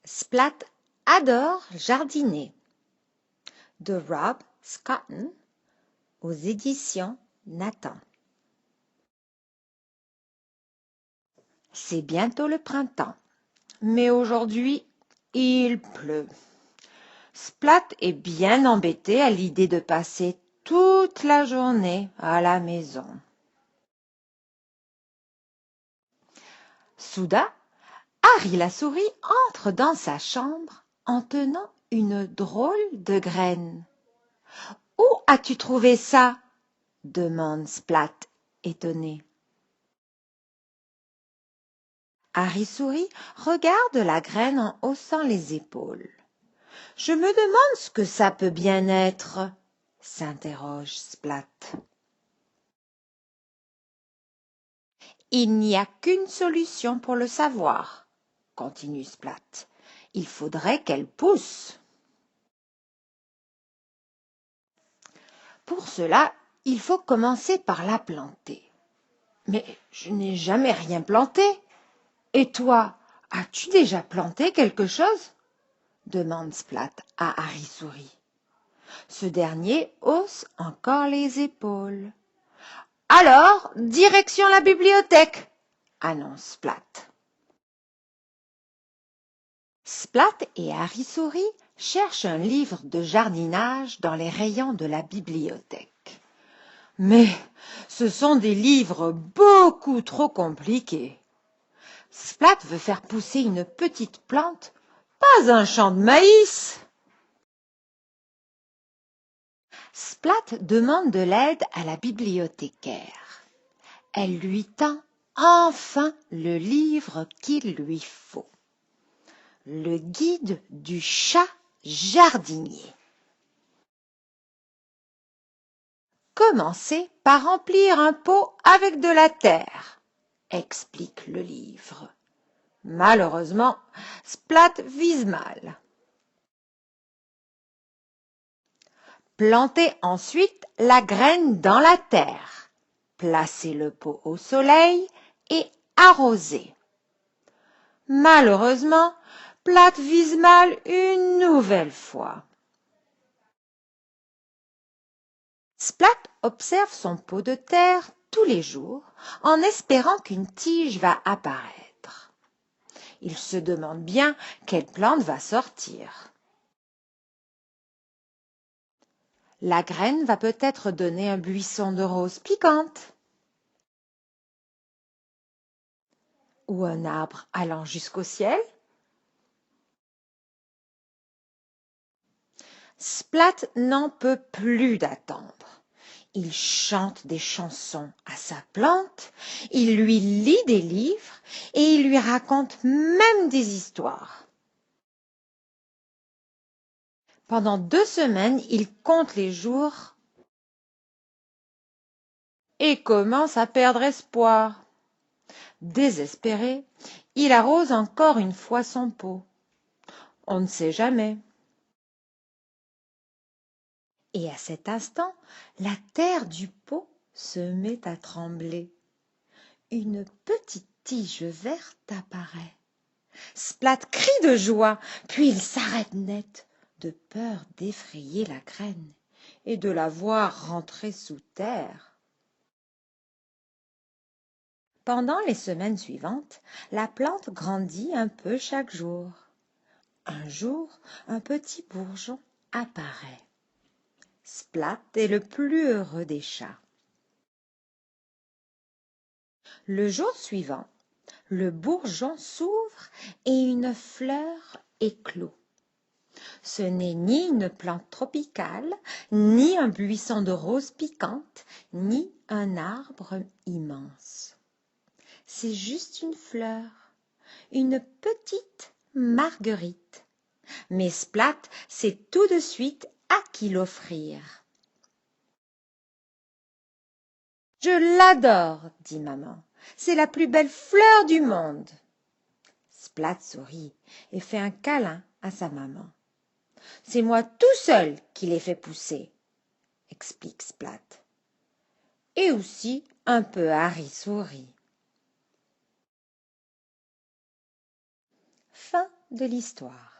Splat adore jardiner de Rob Scotton aux éditions Nathan. C'est bientôt le printemps, mais aujourd'hui, il pleut. Splat est bien embêté à l'idée de passer toute la journée à la maison. Soudain, Harry la souris entre dans sa chambre en tenant une drôle de graine. « Où as-tu trouvé ça ?» demande Splat, étonné. Harry souris regarde la graine en haussant les épaules. « Je me demande ce que ça peut bien être, » s'interroge Splat. « Il n'y a qu'une solution pour le savoir, » continue Splat. « Il faudrait qu'elle pousse. » Pour cela, il faut commencer par la planter. Mais je n'ai jamais rien planté. Et toi, as-tu déjà planté quelque chose ? Demande Splat à Harry souris. Ce dernier hausse encore les épaules. Alors, direction la bibliothèque, annonce Splat. Splat et Harry souris cherchent un livre de jardinage dans les rayons de la bibliothèque. Mais ce sont des livres beaucoup trop compliqués. Splat veut faire pousser une petite plante, pas un champ de maïs. Splat demande de l'aide à la bibliothécaire. Elle lui tend enfin le livre qu'il lui faut. Le guide du chat jardinier. Commencez par remplir un pot avec de la terre, explique le livre. Malheureusement, Splat vise mal. Plantez ensuite la graine dans la terre. Placez le pot au soleil et arrosez. Malheureusement, Splat vise mal une nouvelle fois. Splat observe son pot de terre tous les jours en espérant qu'une tige va apparaître. Il se demande bien quelle plante va sortir. La graine va peut-être donner un buisson de roses piquantes. Ou un arbre allant jusqu'au ciel. Splat n'en peut plus d'attendre. Il chante des chansons à sa plante, il lui lit des livres et il lui raconte même des histoires. Pendant 2 semaines, il compte les jours et commence à perdre espoir. Désespéré, il arrose encore une fois son pot. On ne sait jamais. Et à cet instant, la terre du pot se met à trembler. Une petite tige verte apparaît. Splat crie de joie, puis il s'arrête net, de peur d'effrayer la graine et de la voir rentrer sous terre. Pendant les semaines suivantes, la plante grandit un peu chaque jour. Un jour, un petit bourgeon apparaît. Splat est le plus heureux des chats. Le jour suivant, le bourgeon s'ouvre et une fleur éclot. Ce n'est ni une plante tropicale, ni un buisson de roses piquantes, ni un arbre immense. C'est juste une fleur, une petite marguerite. Mais Splat sait tout de suite à qui l'offrir. « Je l'adore, » dit maman. « C'est la plus belle fleur du monde. » Splat sourit et fait un câlin à sa maman. « C'est moi tout seul qui l'ai fait pousser, » explique Splat. Et aussi un peu Harry sourit. Fin de l'histoire.